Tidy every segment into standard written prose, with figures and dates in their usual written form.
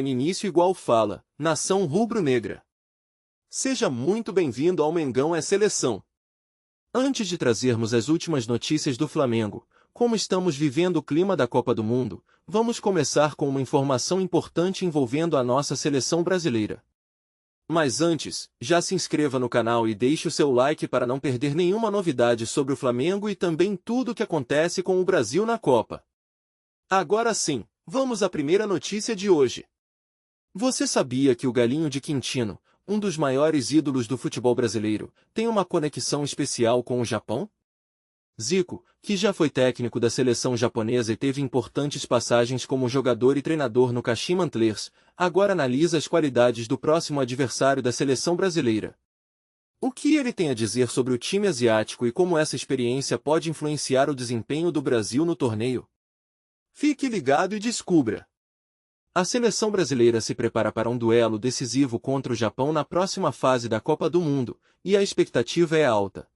Início igual fala, nação rubro-negra. Seja muito bem-vindo ao Mengão é Seleção. Antes de trazermos as últimas notícias do Flamengo, como estamos vivendo o clima da Copa do Mundo, vamos começar com uma informação importante envolvendo a nossa seleção brasileira. Mas antes, já se inscreva no canal e deixe o seu like para não perder nenhuma novidade sobre o Flamengo e também tudo o que acontece com o Brasil na Copa. Agora sim, vamos à primeira notícia de hoje. Você sabia que o Galinho de Quintino, um dos maiores ídolos do futebol brasileiro, tem uma conexão especial com o Japão? Zico, que já foi técnico da seleção japonesa e teve importantes passagens como jogador e treinador no Kashima Antlers, agora analisa as qualidades do próximo adversário da seleção brasileira. O que ele tem a dizer sobre o time asiático e como essa experiência pode influenciar o desempenho do Brasil no torneio? Fique ligado e descubra! A seleção brasileira se prepara para um duelo decisivo contra o Japão na próxima fase da Copa do Mundo, e a expectativa é alta.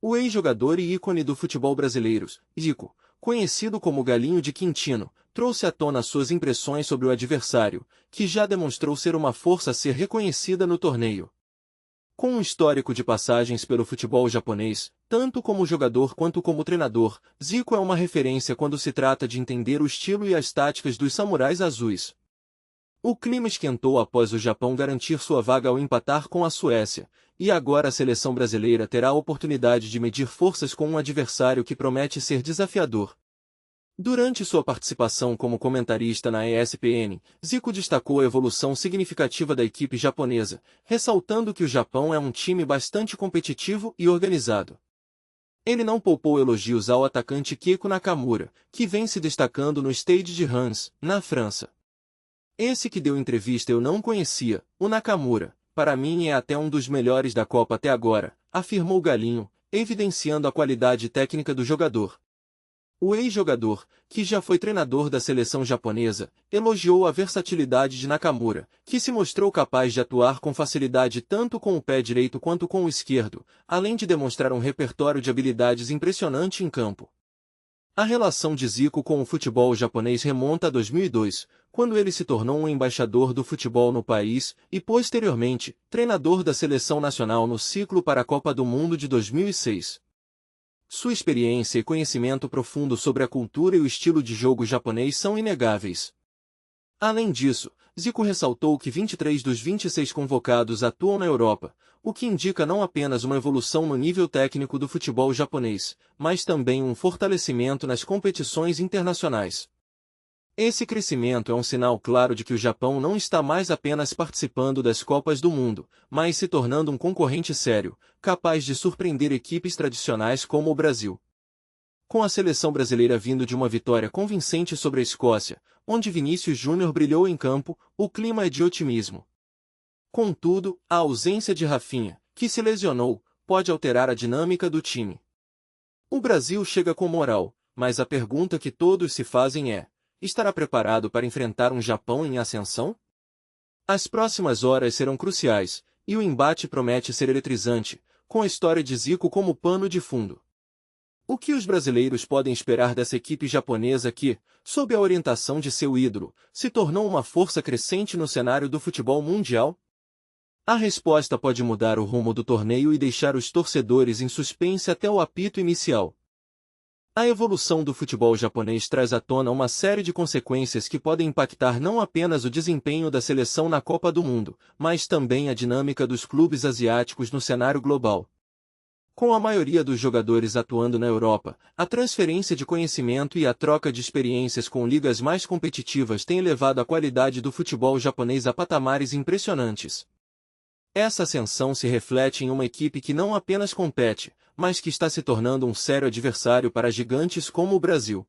O ex-jogador e ícone do futebol brasileiro, Zico, conhecido como Galinho de Quintino, trouxe à tona suas impressões sobre o adversário, que já demonstrou ser uma força a ser reconhecida no torneio. Com um histórico de passagens pelo futebol japonês, tanto como jogador quanto como treinador, Zico é uma referência quando se trata de entender o estilo e as táticas dos samurais azuis. O clima esquentou após o Japão garantir sua vaga ao empatar com a Suécia, e agora a seleção brasileira terá a oportunidade de medir forças com um adversário que promete ser desafiador. Durante sua participação como comentarista na ESPN, Zico destacou a evolução significativa da equipe japonesa, ressaltando que o Japão é um time bastante competitivo e organizado. Ele não poupou elogios ao atacante Keiko Nakamura, que vem se destacando no Stade de Reims, na França. Esse que deu entrevista eu não conhecia, o Nakamura, para mim é até um dos melhores da Copa até agora, afirmou Galinho, evidenciando a qualidade técnica do jogador. O ex-jogador, que já foi treinador da seleção japonesa, elogiou a versatilidade de Nakamura, que se mostrou capaz de atuar com facilidade tanto com o pé direito quanto com o esquerdo, além de demonstrar um repertório de habilidades impressionante em campo. A relação de Zico com o futebol japonês remonta a 2002, quando ele se tornou um embaixador do futebol no país e, posteriormente, treinador da seleção nacional no ciclo para a Copa do Mundo de 2006. Sua experiência e conhecimento profundo sobre a cultura e o estilo de jogo japonês são inegáveis. Além disso, Zico ressaltou que 23 dos 26 convocados atuam na Europa, o que indica não apenas uma evolução no nível técnico do futebol japonês, mas também um fortalecimento nas competições internacionais. Esse crescimento é um sinal claro de que o Japão não está mais apenas participando das Copas do Mundo, mas se tornando um concorrente sério, capaz de surpreender equipes tradicionais como o Brasil. Com a seleção brasileira vindo de uma vitória convincente sobre a Escócia, onde Vinícius Júnior brilhou em campo, o clima é de otimismo. Contudo, a ausência de Rafinha, que se lesionou, pode alterar a dinâmica do time. O Brasil chega com moral, mas a pergunta que todos se fazem é: estará preparado para enfrentar um Japão em ascensão? As próximas horas serão cruciais, e o embate promete ser eletrizante, com a história de Zico como pano de fundo. O que os brasileiros podem esperar dessa equipe japonesa que, sob a orientação de seu ídolo, se tornou uma força crescente no cenário do futebol mundial? A resposta pode mudar o rumo do torneio e deixar os torcedores em suspense até o apito inicial. A evolução do futebol japonês traz à tona uma série de consequências que podem impactar não apenas o desempenho da seleção na Copa do Mundo, mas também a dinâmica dos clubes asiáticos no cenário global. Com a maioria dos jogadores atuando na Europa, a transferência de conhecimento e a troca de experiências com ligas mais competitivas tem elevado a qualidade do futebol japonês a patamares impressionantes. Essa ascensão se reflete em uma equipe que não apenas compete, mas que está se tornando um sério adversário para gigantes como o Brasil.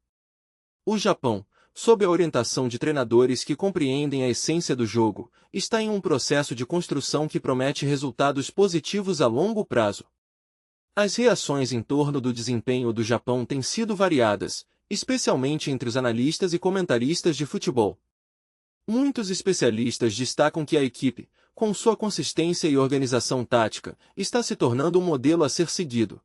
O Japão, sob a orientação de treinadores que compreendem a essência do jogo, está em um processo de construção que promete resultados positivos a longo prazo. As reações em torno do desempenho do Japão têm sido variadas, especialmente entre os analistas e comentaristas de futebol. Muitos especialistas destacam que a equipe, com sua consistência e organização tática, está se tornando um modelo a ser seguido.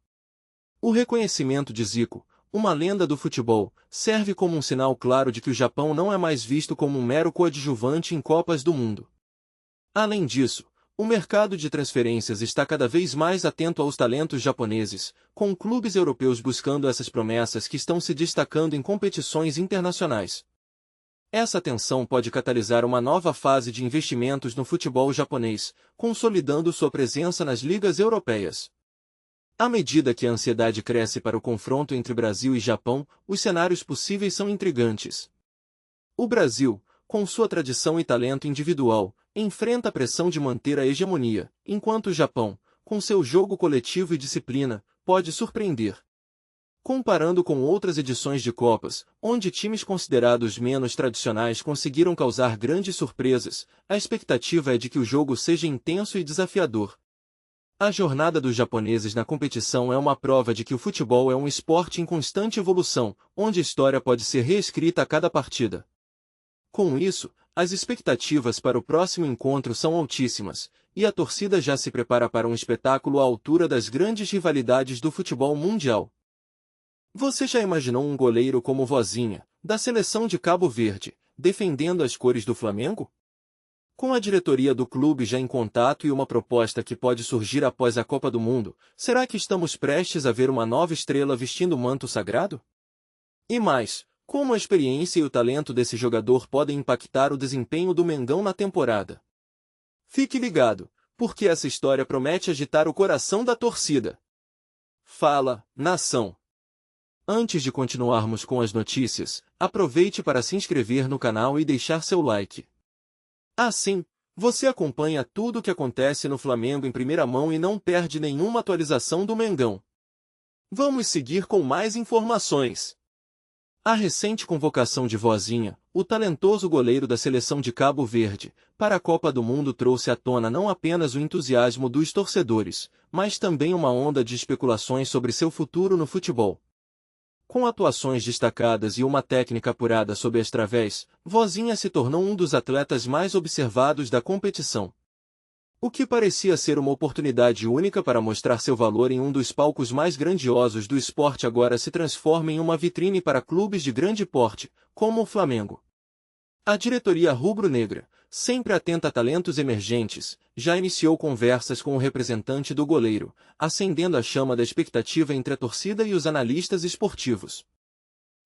O reconhecimento de Zico, uma lenda do futebol, serve como um sinal claro de que o Japão não é mais visto como um mero coadjuvante em Copas do Mundo. Além disso, o mercado de transferências está cada vez mais atento aos talentos japoneses, com clubes europeus buscando essas promessas que estão se destacando em competições internacionais. Essa atenção pode catalisar uma nova fase de investimentos no futebol japonês, consolidando sua presença nas ligas europeias. À medida que a ansiedade cresce para o confronto entre Brasil e Japão, os cenários possíveis são intrigantes. O Brasil, com sua tradição e talento individual, enfrenta a pressão de manter a hegemonia, enquanto o Japão, com seu jogo coletivo e disciplina, pode surpreender. Comparando com outras edições de Copas, onde times considerados menos tradicionais conseguiram causar grandes surpresas, a expectativa é de que o jogo seja intenso e desafiador. A jornada dos japoneses na competição é uma prova de que o futebol é um esporte em constante evolução, onde a história pode ser reescrita a cada partida. Com isso, as expectativas para o próximo encontro são altíssimas, e a torcida já se prepara para um espetáculo à altura das grandes rivalidades do futebol mundial. Você já imaginou um goleiro como Vozinha, da seleção de Cabo Verde, defendendo as cores do Flamengo? Com a diretoria do clube já em contato e uma proposta que pode surgir após a Copa do Mundo, será que estamos prestes a ver uma nova estrela vestindo o manto sagrado? E mais, como a experiência e o talento desse jogador podem impactar o desempenho do Mengão na temporada? Fique ligado, porque essa história promete agitar o coração da torcida. Fala, nação! Antes de continuarmos com as notícias, aproveite para se inscrever no canal e deixar seu like. Assim, você acompanha tudo o que acontece no Flamengo em primeira mão e não perde nenhuma atualização do Mengão. Vamos seguir com mais informações. A recente convocação de Vozinha, o talentoso goleiro da seleção de Cabo Verde, para a Copa do Mundo trouxe à tona não apenas o entusiasmo dos torcedores, mas também uma onda de especulações sobre seu futuro no futebol. Com atuações destacadas e uma técnica apurada sob as través, Vozinha se tornou um dos atletas mais observados da competição. O que parecia ser uma oportunidade única para mostrar seu valor em um dos palcos mais grandiosos do esporte agora se transforma em uma vitrine para clubes de grande porte, como o Flamengo. A diretoria rubro-negra, sempre atenta a talentos emergentes, já iniciou conversas com o representante do goleiro, acendendo a chama da expectativa entre a torcida e os analistas esportivos.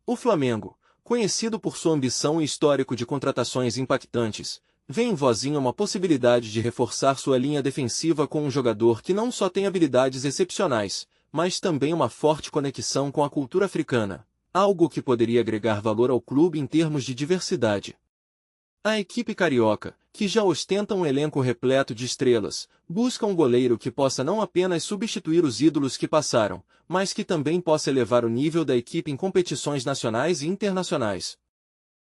O Flamengo, conhecido por sua ambição e histórico de contratações impactantes, vê em Vozinha uma possibilidade de reforçar sua linha defensiva com um jogador que não só tem habilidades excepcionais, mas também uma forte conexão com a cultura africana, algo que poderia agregar valor ao clube em termos de diversidade. A equipe carioca, que já ostenta um elenco repleto de estrelas, busca um goleiro que possa não apenas substituir os ídolos que passaram, mas que também possa elevar o nível da equipe em competições nacionais e internacionais.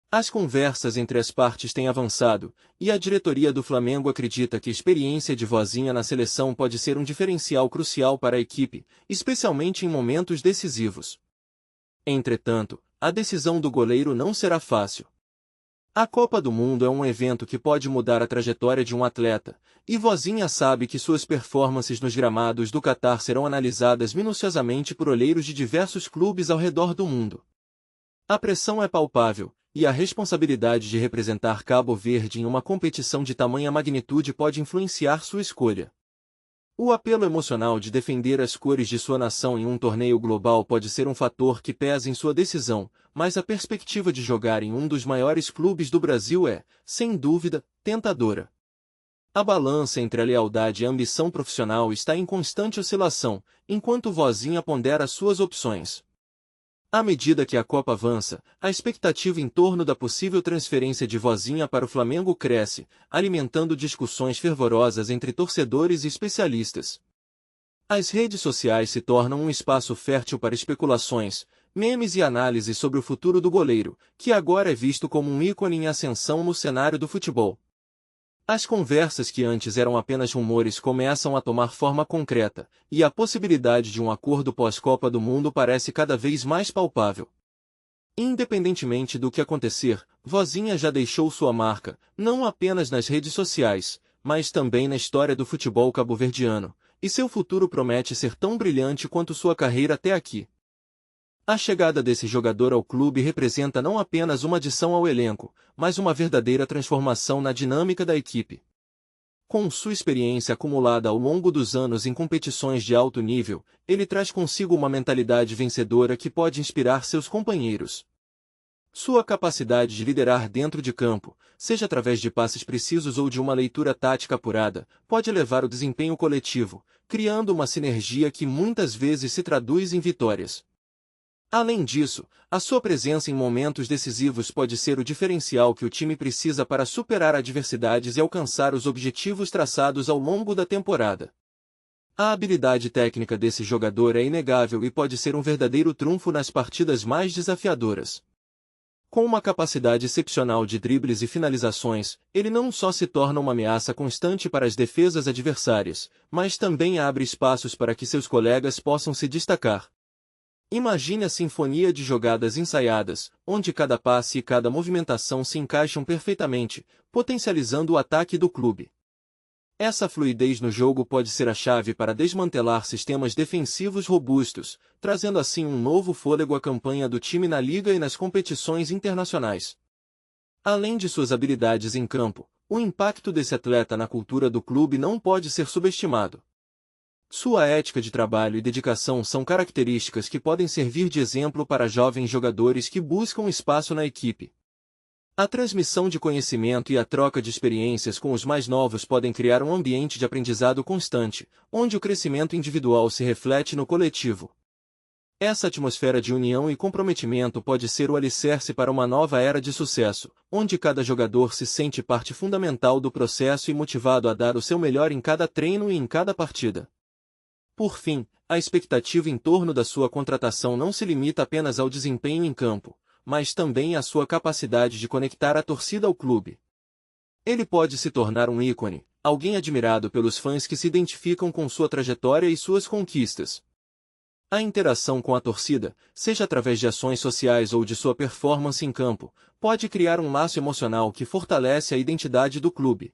As conversas entre as partes têm avançado, e a diretoria do Flamengo acredita que a experiência de Vozinha na seleção pode ser um diferencial crucial para a equipe, especialmente em momentos decisivos. Entretanto, a decisão do goleiro não será fácil. A Copa do Mundo é um evento que pode mudar a trajetória de um atleta, e Vozinha sabe que suas performances nos gramados do Catar serão analisadas minuciosamente por olheiros de diversos clubes ao redor do mundo. A pressão é palpável, e a responsabilidade de representar Cabo Verde em uma competição de tamanha magnitude pode influenciar sua escolha. O apelo emocional de defender as cores de sua nação em um torneio global pode ser um fator que pesa em sua decisão, mas a perspectiva de jogar em um dos maiores clubes do Brasil é, sem dúvida, tentadora. A balança entre a lealdade e a ambição profissional está em constante oscilação, enquanto Vozinha pondera suas opções. À medida que a Copa avança, a expectativa em torno da possível transferência de Vozinha para o Flamengo cresce, alimentando discussões fervorosas entre torcedores e especialistas. As redes sociais se tornam um espaço fértil para especulações, memes e análises sobre o futuro do goleiro, que agora é visto como um ícone em ascensão no cenário do futebol. As conversas que antes eram apenas rumores começam a tomar forma concreta, e a possibilidade de um acordo pós-Copa do Mundo parece cada vez mais palpável. Independentemente do que acontecer, Vozinha já deixou sua marca, não apenas nas redes sociais, mas também na história do futebol cabo-verdiano, e seu futuro promete ser tão brilhante quanto sua carreira até aqui. A chegada desse jogador ao clube representa não apenas uma adição ao elenco, mas uma verdadeira transformação na dinâmica da equipe. Com sua experiência acumulada ao longo dos anos em competições de alto nível, ele traz consigo uma mentalidade vencedora que pode inspirar seus companheiros. Sua capacidade de liderar dentro de campo, seja através de passes precisos ou de uma leitura tática apurada, pode elevar o desempenho coletivo, criando uma sinergia que muitas vezes se traduz em vitórias. Além disso, a sua presença em momentos decisivos pode ser o diferencial que o time precisa para superar adversidades e alcançar os objetivos traçados ao longo da temporada. A habilidade técnica desse jogador é inegável e pode ser um verdadeiro trunfo nas partidas mais desafiadoras. Com uma capacidade excepcional de dribles e finalizações, ele não só se torna uma ameaça constante para as defesas adversárias, mas também abre espaços para que seus colegas possam se destacar. Imagine a sinfonia de jogadas ensaiadas, onde cada passe e cada movimentação se encaixam perfeitamente, potencializando o ataque do clube. Essa fluidez no jogo pode ser a chave para desmantelar sistemas defensivos robustos, trazendo assim um novo fôlego à campanha do time na liga e nas competições internacionais. Além de suas habilidades em campo, o impacto desse atleta na cultura do clube não pode ser subestimado. Sua ética de trabalho e dedicação são características que podem servir de exemplo para jovens jogadores que buscam espaço na equipe. A transmissão de conhecimento e a troca de experiências com os mais novos podem criar um ambiente de aprendizado constante, onde o crescimento individual se reflete no coletivo. Essa atmosfera de união e comprometimento pode ser o alicerce para uma nova era de sucesso, onde cada jogador se sente parte fundamental do processo e motivado a dar o seu melhor em cada treino e em cada partida. Por fim, a expectativa em torno da sua contratação não se limita apenas ao desempenho em campo, mas também à sua capacidade de conectar a torcida ao clube. Ele pode se tornar um ícone, alguém admirado pelos fãs que se identificam com sua trajetória e suas conquistas. A interação com a torcida, seja através de ações sociais ou de sua performance em campo, pode criar um laço emocional que fortalece a identidade do clube.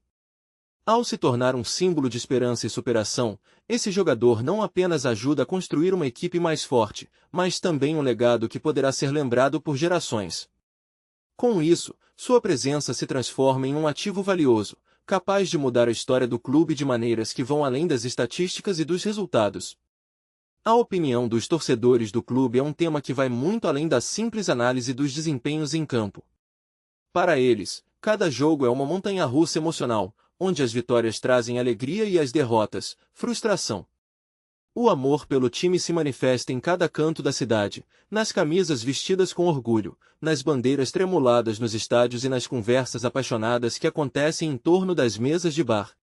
Ao se tornar um símbolo de esperança e superação, esse jogador não apenas ajuda a construir uma equipe mais forte, mas também um legado que poderá ser lembrado por gerações. Com isso, sua presença se transforma em um ativo valioso, capaz de mudar a história do clube de maneiras que vão além das estatísticas e dos resultados. A opinião dos torcedores do clube é um tema que vai muito além da simples análise dos desempenhos em campo. Para eles, cada jogo é uma montanha-russa emocional, onde as vitórias trazem alegria e as derrotas, frustração. O amor pelo time se manifesta em cada canto da cidade, nas camisas vestidas com orgulho, nas bandeiras tremuladas nos estádios e nas conversas apaixonadas que acontecem em torno das mesas de bar.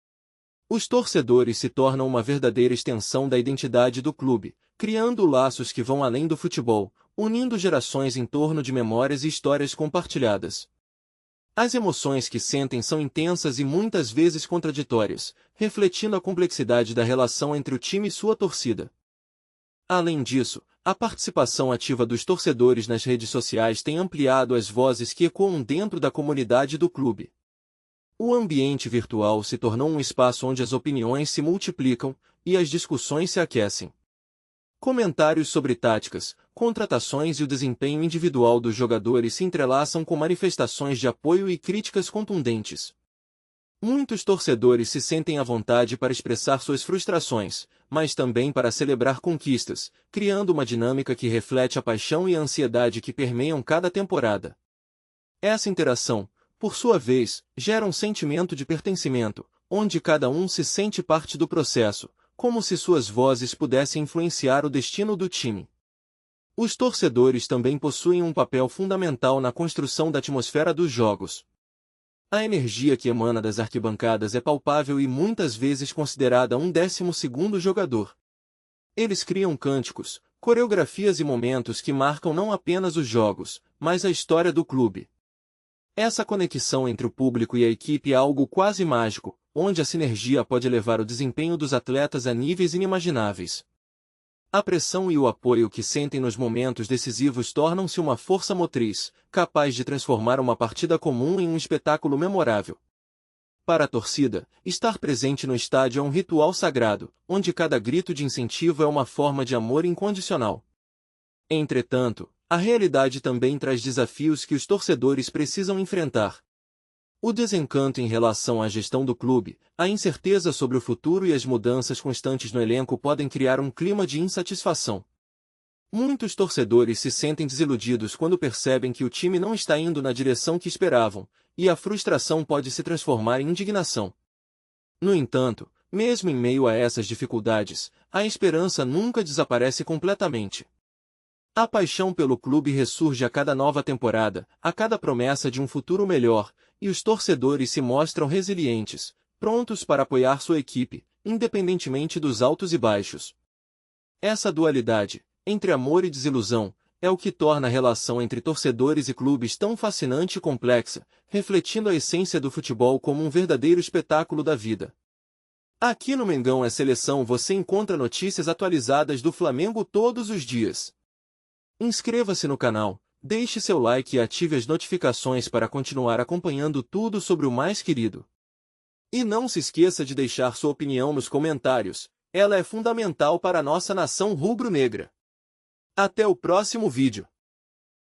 Os torcedores se tornam uma verdadeira extensão da identidade do clube, criando laços que vão além do futebol, unindo gerações em torno de memórias e histórias compartilhadas. As emoções que sentem são intensas e muitas vezes contraditórias, refletindo a complexidade da relação entre o time e sua torcida. Além disso, a participação ativa dos torcedores nas redes sociais tem ampliado as vozes que ecoam dentro da comunidade do clube. O ambiente virtual se tornou um espaço onde as opiniões se multiplicam e as discussões se aquecem. Comentários sobre táticas, contratações e o desempenho individual dos jogadores se entrelaçam com manifestações de apoio e críticas contundentes. Muitos torcedores se sentem à vontade para expressar suas frustrações, mas também para celebrar conquistas, criando uma dinâmica que reflete a paixão e a ansiedade que permeiam cada temporada. Essa interação, por sua vez, gera um sentimento de pertencimento, onde cada um se sente parte do processo, como se suas vozes pudessem influenciar o destino do time. Os torcedores também possuem um papel fundamental na construção da atmosfera dos jogos. A energia que emana das arquibancadas é palpável e muitas vezes considerada um 12º jogador. Eles criam cânticos, coreografias e momentos que marcam não apenas os jogos, mas a história do clube. Essa conexão entre o público e a equipe é algo quase mágico, onde a sinergia pode levar o desempenho dos atletas a níveis inimagináveis. A pressão e o apoio que sentem nos momentos decisivos tornam-se uma força motriz, capaz de transformar uma partida comum em um espetáculo memorável. Para a torcida, estar presente no estádio é um ritual sagrado, onde cada grito de incentivo é uma forma de amor incondicional. Entretanto, a realidade também traz desafios que os torcedores precisam enfrentar. O desencanto em relação à gestão do clube, a incerteza sobre o futuro e as mudanças constantes no elenco podem criar um clima de insatisfação. Muitos torcedores se sentem desiludidos quando percebem que o time não está indo na direção que esperavam, e a frustração pode se transformar em indignação. No entanto, mesmo em meio a essas dificuldades, a esperança nunca desaparece completamente. A paixão pelo clube ressurge a cada nova temporada, a cada promessa de um futuro melhor, e os torcedores se mostram resilientes, prontos para apoiar sua equipe, independentemente dos altos e baixos. Essa dualidade, entre amor e desilusão, é o que torna a relação entre torcedores e clubes tão fascinante e complexa, refletindo a essência do futebol como um verdadeiro espetáculo da vida. Aqui no Mengão é Seleção você encontra notícias atualizadas do Flamengo todos os dias. Inscreva-se no canal, deixe seu like e ative as notificações para continuar acompanhando tudo sobre o mais querido. E não se esqueça de deixar sua opinião nos comentários, ela é fundamental para a nossa nação rubro-negra. Até o próximo vídeo.